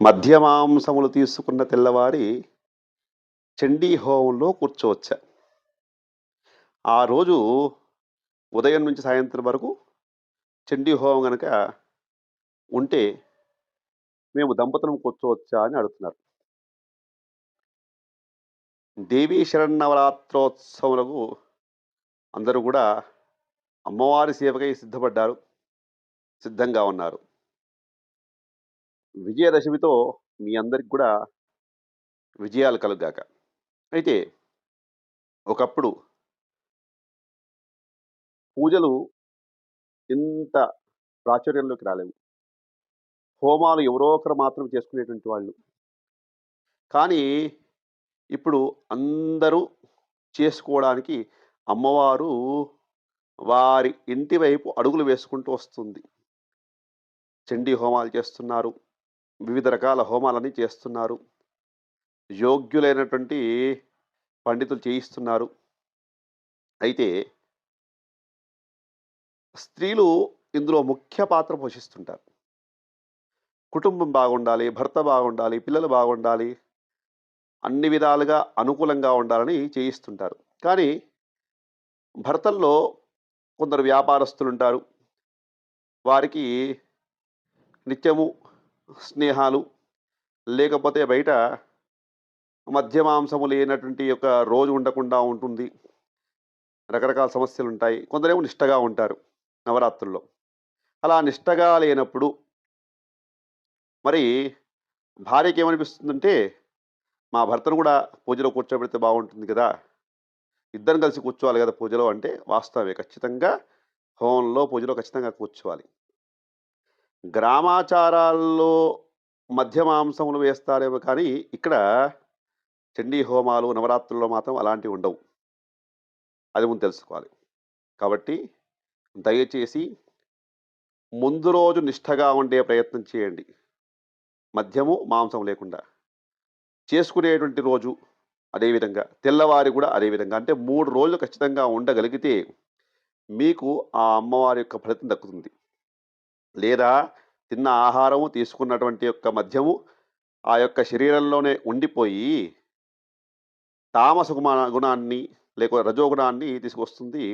మధ్య మాంసములు తీసుకున్న తెల్లవారి చండీ హోమంలో కూర్చోవచ్చా? ఆ రోజు ఉదయం నుంచి సాయంత్రం వరకు చండీ హోమం గనక ఉంటే మేము దంపతులం కూర్చోవచ్చా అని అడుగుతున్నారు. దేవీ శరన్నవరాత్రోత్సవములకు అందరూ గూడా అమ్మవారి సేవకై సిద్ధంగా ఉన్నారు. విజయదశమితో మీ అందరికి కూడా విజయాలు కలుగ్గాక. అయితే ఒకప్పుడు పూజలు ఇంత ప్రాచుర్యంలోకి రాలేవు. హోమాలు ఎవరో ఒకరు మాత్రం చేసుకునేటువంటి వాళ్ళు. కానీ ఇప్పుడు అందరూ చేసుకోవడానికి అమ్మవారు వారి ఇంటి వైపు అడుగులు వేసుకుంటూ వస్తుంది. చండీ హోమాలు చేస్తున్నారు. వివిధ రకాల హోమాలన్నీ చేస్తున్నారు. యోగ్యులైనటువంటి పండితులు చేయిస్తున్నారు. అయితే స్త్రీలు ఇందులో ముఖ్య పాత్ర పోషిస్తుంటారు. కుటుంబం బాగుండాలి, భర్త బాగుండాలి, పిల్లలు బాగుండాలి, అన్ని విధాలుగా అనుకూలంగా ఉండాలని చేయిస్తుంటారు. కానీ భర్తల్లో కొందరు వ్యాపారస్తులుంటారు. వారికి నిత్యము స్నేహాలు, లేకపోతే బయట మధ్య మాంసము లేనటువంటి యొక్క రోజు ఉండకుండా ఉంటుంది. రకరకాల సమస్యలుంటాయి. కొందరేమో నిష్టగా ఉంటారు నవరాత్రుల్లో. అలా నిష్టగా లేనప్పుడు మరి భార్యకేమనిపిస్తుందంటే, మా భర్తను గూడా పూజలో కూర్చోబెడితే బావుంటుంది గదా! ఇద్దరం కలిసి కూర్చోవాలి గదా పూజలో అంటే వాస్తవమే. ఖచ్చితంగా హోమంలో, పూజలో ఖచ్చితంగా కూర్చోవాలి. గ్రామాచారాల్లో మధ్య మాంసములు వేస్తారేమో కానీ, ఇక్కడ చండీ హోమాలు, నవరాత్రుల్లో మాత్రం అలాంటివుండవు. అది ముందు తెలుసుకోవాలి. కాబట్టి దయచేసి ముందు రోజు నిష్టగా ఉండే ప్రయత్నం చేయండి. మద్యము, మాంసం లేకుండా. చేసుకునేటువంటి రోజు అదే విధంగా, తెల్లవారి గూడా అదే విధంగా. అంటే 3 రోజులు ఖచ్చితంగా ఉండగలిగితే మీకు ఆ అమ్మవారి యొక్క ఫలితం దక్కుతుంది. లేదా తిన్న ఆహారము, తీసుకున్నటువంటి యొక్క మద్యము ఆ యొక్క శరీరంలోనే ఉండిపోయి తామస గుణాన్ని లేక రజోగుణాన్ని తీసుకొస్తుంది.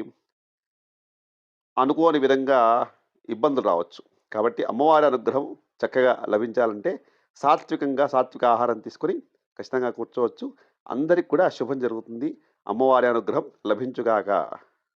అనుకోని విధంగా ఇబ్బందులు రావచ్చు. కాబట్టి అమ్మవారి అనుగ్రహం చక్కగా లభించాలంటే సాత్విక ఆహారం తీసుకొని ఖచ్చితంగా కూర్చోవచ్చు. అందరికి కూడా శుభం జరుగుతుంది. అమ్మవారి అనుగ్రహం లభించుగాక.